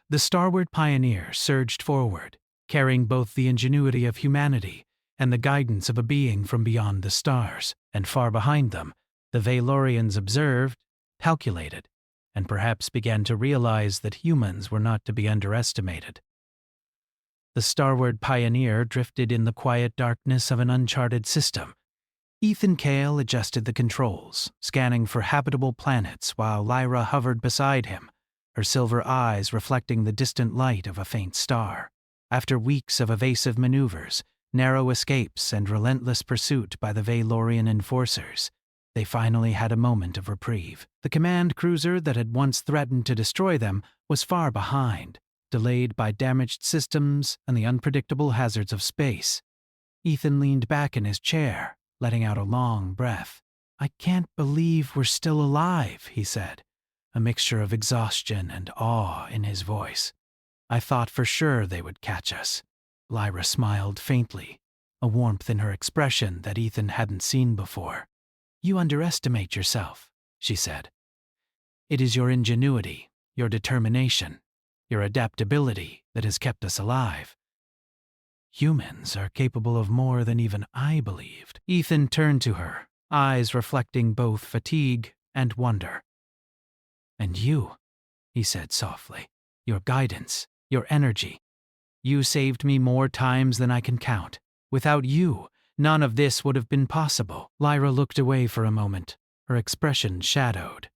The starward pioneer surged forward, carrying both the ingenuity of humanity and the guidance of a being from beyond the stars, and far behind them, the Valorians observed, calculated, and perhaps began to realize that humans were not to be underestimated. The starward pioneer drifted in the quiet darkness of an uncharted system. Ethan Cale adjusted the controls, scanning for habitable planets while Lyra hovered beside him, her silver eyes reflecting the distant light of a faint star. After weeks of evasive maneuvers, narrow escapes, and relentless pursuit by the Valorian enforcers, they finally had a moment of reprieve. The command cruiser that had once threatened to destroy them was far behind, delayed by damaged systems and the unpredictable hazards of space. Ethan leaned back in his chair, letting out a long breath. "I can't believe we're still alive," he said, a mixture of exhaustion and awe in his voice. "I thought for sure they would catch us." Lyra smiled faintly, a warmth in her expression that Ethan hadn't seen before. "You underestimate yourself," she said. "It is your ingenuity, your determination, your adaptability that has kept us alive. Humans are capable of more than even I believed." Ethan turned to her, eyes reflecting both fatigue and wonder. "And you," he said softly, "your guidance, your energy. You saved me more times than I can count. Without you, none of this would have been possible." Lyra looked away for a moment, her expression shadowed.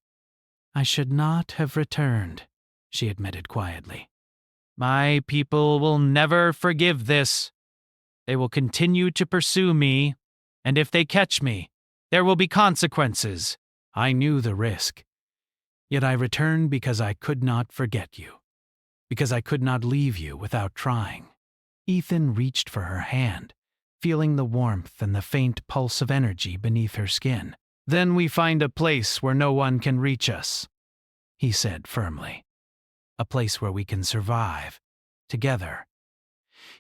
"I should not have returned," she admitted quietly. "My people will never forgive this. They will continue to pursue me, and if they catch me, there will be consequences." I knew the risk. Yet I returned because I could not forget you, because I could not leave you without trying. Ethan reached for her hand, feeling the warmth and the faint pulse of energy beneath her skin. "Then we find a place where no one can reach us," he said firmly. "A place where we can survive, together.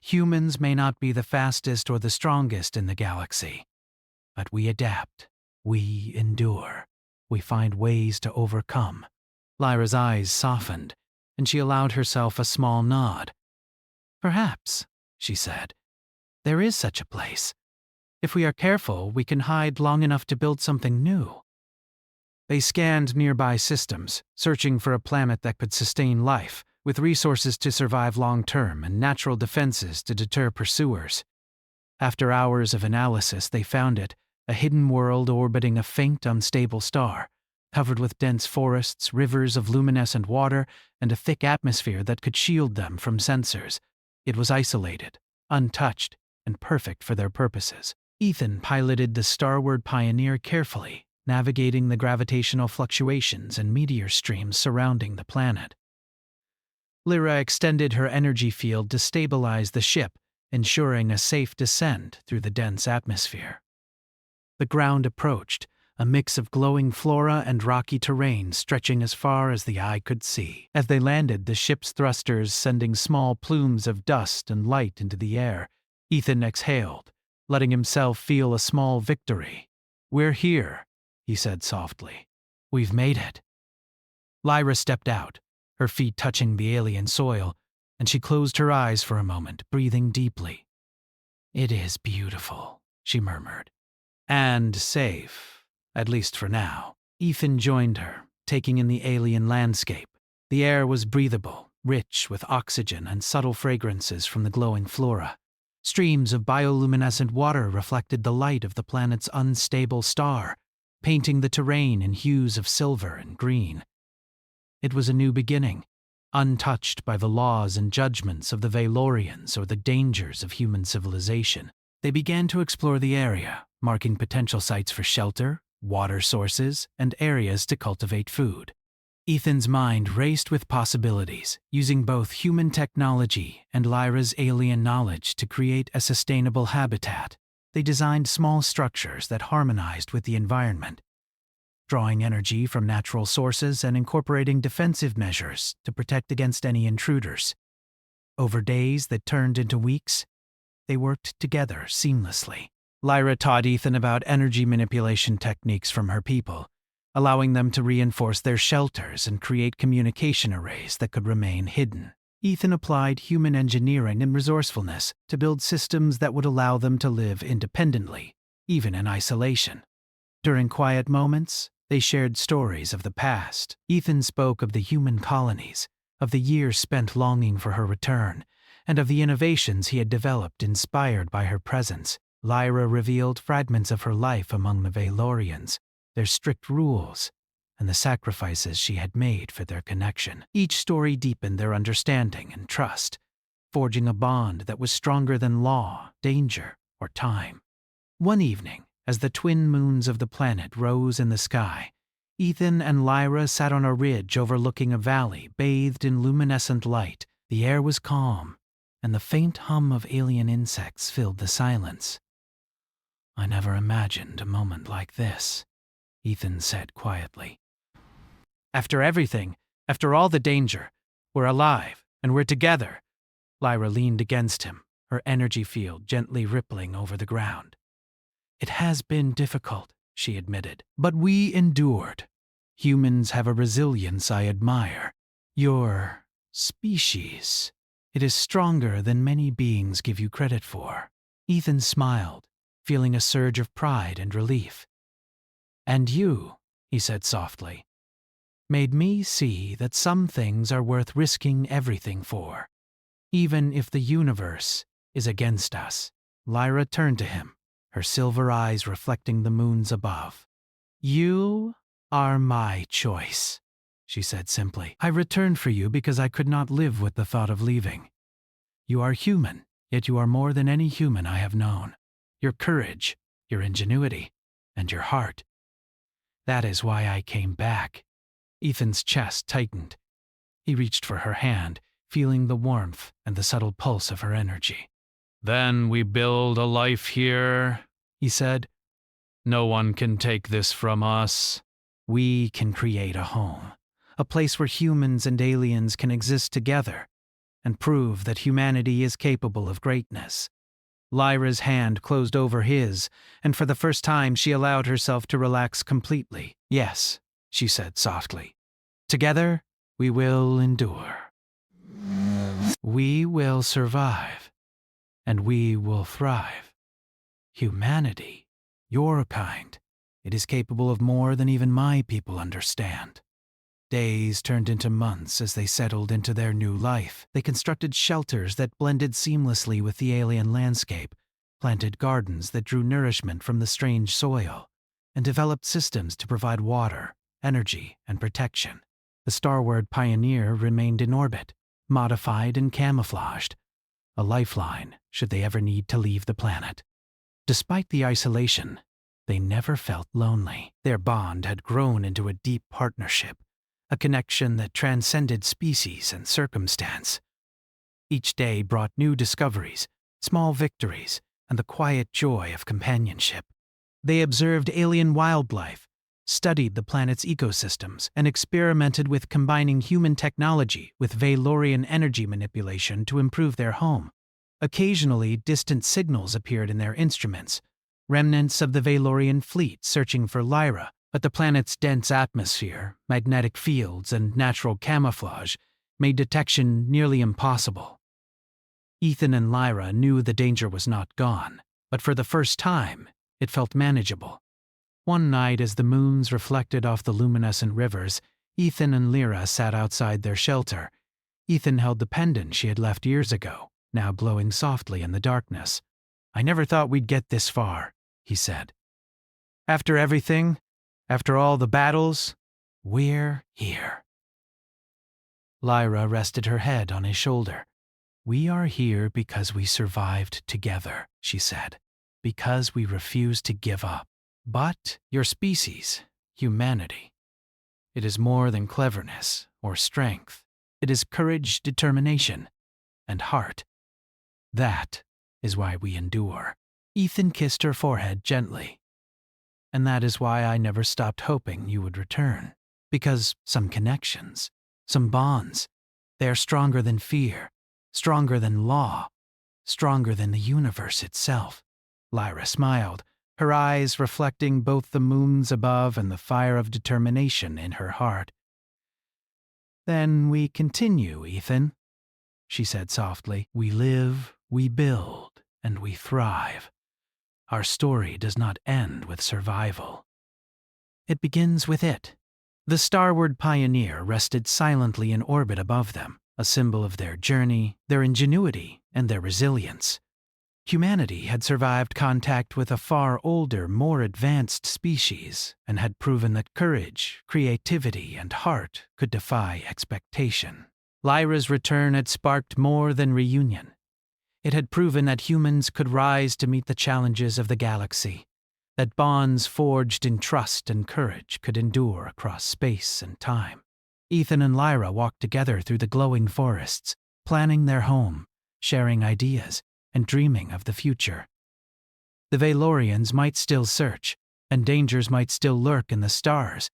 Humans may not be the fastest or the strongest in the galaxy, but we adapt, we endure, we find ways to overcome." Lyra's eyes softened, and she allowed herself a small nod. "Perhaps," she said, "there is such a place. If we are careful, we can hide long enough to build something new." They scanned nearby systems, searching for a planet that could sustain life, with resources to survive long-term and natural defenses to deter pursuers. After hours of analysis, they found it, a hidden world orbiting a faint, unstable star, covered with dense forests, rivers of luminescent water, and a thick atmosphere that could shield them from sensors. It was isolated, untouched, and perfect for their purposes. Ethan piloted the starward pioneer carefully, navigating the gravitational fluctuations and meteor streams surrounding the planet. Lyra extended her energy field to stabilize the ship, ensuring a safe descent through the dense atmosphere. The ground approached, a mix of glowing flora and rocky terrain stretching as far as the eye could see. As they landed, the ship's thrusters sending small plumes of dust and light into the air, Ethan exhaled, letting himself feel a small victory. "We're here," he said softly. "We've made it." Lyra stepped out, her feet touching the alien soil, and she closed her eyes for a moment, breathing deeply. "It is beautiful," she murmured. "And safe, at least for now." Ethan joined her, taking in the alien landscape. The air was breathable, rich with oxygen and subtle fragrances from the glowing flora. Streams of bioluminescent water reflected the light of the planet's unstable star, painting the terrain in hues of silver and green. It was a new beginning, untouched by the laws and judgments of the Valorians or the dangers of human civilization. They began to explore the area, marking potential sites for shelter, water sources, and areas to cultivate food. Ethan's mind raced with possibilities, using both human technology and Lyra's alien knowledge to create a sustainable habitat. They designed small structures that harmonized with the environment, drawing energy from natural sources and incorporating defensive measures to protect against any intruders. Over days that turned into weeks, they worked together seamlessly. Lyra taught Ethan about energy manipulation techniques from her people, allowing them to reinforce their shelters and create communication arrays that could remain hidden. Ethan applied human engineering and resourcefulness to build systems that would allow them to live independently, even in isolation. During quiet moments, they shared stories of the past. Ethan spoke of the human colonies, of the years spent longing for her return, and of the innovations he had developed inspired by her presence. Lyra revealed fragments of her life among the Valorians, their strict rules, and the sacrifices she had made for their connection. Each story deepened their understanding and trust, forging a bond that was stronger than law, danger, or time. One evening, as the twin moons of the planet rose in the sky, Ethan and Lyra sat on a ridge overlooking a valley bathed in luminescent light. The air was calm, and the faint hum of alien insects filled the silence. "I never imagined a moment like this," Ethan said quietly. "After everything, after all the danger, we're alive, and we're together." Lyra leaned against him, her energy field gently rippling over the ground. "It has been difficult," she admitted, "but we endured. Humans have a resilience I admire. Your species, it is stronger than many beings give you credit for." Ethan smiled, feeling a surge of pride and relief. "And you," he said softly, "made me see that some things are worth risking everything for, even if the universe is against us." Lyra turned to him, her silver eyes reflecting the moons above. "You are my choice," she said simply. "I returned for you because I could not live with the thought of leaving. You are human, yet you are more than any human I have known. Your courage, your ingenuity, and your heart. That is why I came back." Ethan's chest tightened. He reached for her hand, feeling the warmth and the subtle pulse of her energy. "Then we build a life here," he said. "No one can take this from us. We can create a home, a place where humans and aliens can exist together, and prove that humanity is capable of greatness." Lyra's hand closed over his, and for the first time she allowed herself to relax completely. "Yes," she said softly. "Together, we will endure. We will survive, and we will thrive. Humanity, your kind, it is capable of more than even my people understand." Days turned into months as they settled into their new life. They constructed shelters that blended seamlessly with the alien landscape, planted gardens that drew nourishment from the strange soil, and developed systems to provide water, energy, and protection. The starward Pioneer remained in orbit, modified and camouflaged, a lifeline should they ever need to leave the planet. Despite the isolation, they never felt lonely. Their bond had grown into a deep partnership, a connection that transcended species and circumstance. Each day brought new discoveries, small victories, and the quiet joy of companionship. They observed alien wildlife, studied the planet's ecosystems, and experimented with combining human technology with Valorian energy manipulation to improve their home. Occasionally, distant signals appeared in their instruments, remnants of the Valorian fleet searching for Lyra, but the planet's dense atmosphere, magnetic fields, and natural camouflage made detection nearly impossible. Ethan and Lyra knew the danger was not gone, but for the first time, it felt manageable. One night, as the moons reflected off the luminescent rivers, Ethan and Lyra sat outside their shelter. Ethan held the pendant she had left years ago, now glowing softly in the darkness. "I never thought we'd get this far," he said. "After everything, after all the battles, we're here." Lyra rested her head on his shoulder. "We are here because we survived together," she said, "because we refused to give up. But your species, humanity, It is more than cleverness or strength. It is courage, determination, and heart. That is why we endure. Ethan kissed her forehead gently. And that is why I never stopped hoping you would return. Because some connections, some bonds, they are stronger than fear, stronger than law, stronger than the universe itself. Lyra smiled, her eyes reflecting both the moons above and the fire of determination in her heart. Then we continue, Ethan, she said softly. We live, we build, and we thrive. Our story does not end with survival. It begins with it. The starward pioneer rested silently in orbit above them, a symbol of their journey, their ingenuity, and their resilience. Humanity had survived contact with a far older, more advanced species and had proven that courage, creativity, and heart could defy expectation. Lyra's return had sparked more than reunion. It had proven that humans could rise to meet the challenges of the galaxy, that bonds forged in trust and courage could endure across space and time. Ethan and Lyra walked together through the glowing forests, planning their home, sharing ideas, and dreaming of the future. The Valorians might still search, and dangers might still lurk in the stars,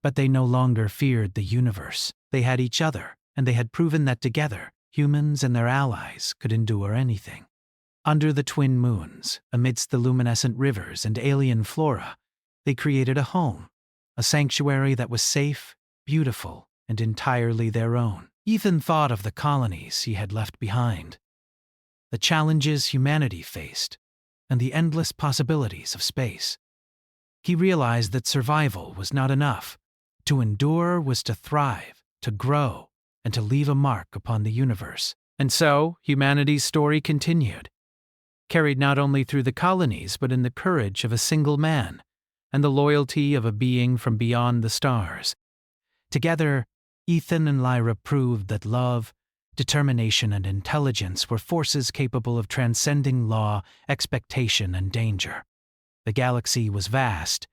but they no longer feared the universe. They had each other, and they had proven that together, humans and their allies could endure anything. Under the twin moons, amidst the luminescent rivers and alien flora, they created a home, a sanctuary that was safe, beautiful, and entirely their own. Ethan thought of the colonies he had left behind, the challenges humanity faced, and the endless possibilities of space. He realized that survival was not enough. To endure was to thrive, to grow, and to leave a mark upon the universe. And so, humanity's story continued, carried not only through the colonies but in the courage of a single man and the loyalty of a being from beyond the stars. Together, Ethan and Lyra proved that love, determination, and intelligence were forces capable of transcending law, expectation, and danger. The galaxy was vast,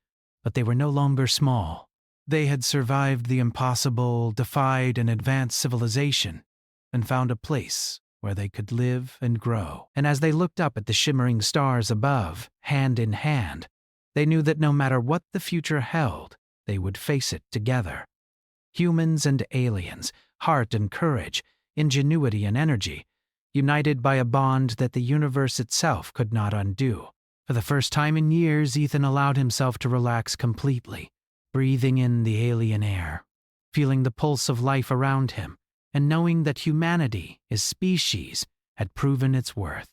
but they were no longer small. They had survived the impossible, defied an advanced civilization, and found a place where they could live and grow. And as they looked up at the shimmering stars above, hand in hand, they knew that no matter what the future held, they would face it together. Humans and aliens, heart and courage, ingenuity and energy, united by a bond that the universe itself could not undo. For the first time in years, Ethan allowed himself to relax completely, breathing in the alien air, feeling the pulse of life around him, and knowing that humanity, his species, had proven its worth.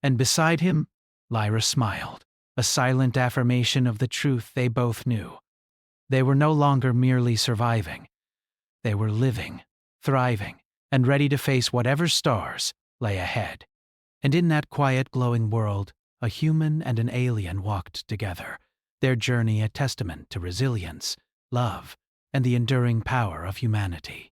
And beside him, Lyra smiled, a silent affirmation of the truth they both knew. They were no longer merely surviving. They were living, thriving, and ready to face whatever stars lay ahead. And in that quiet, glowing world, a human and an alien walked together, their journey a testament to resilience, love, and the enduring power of humanity.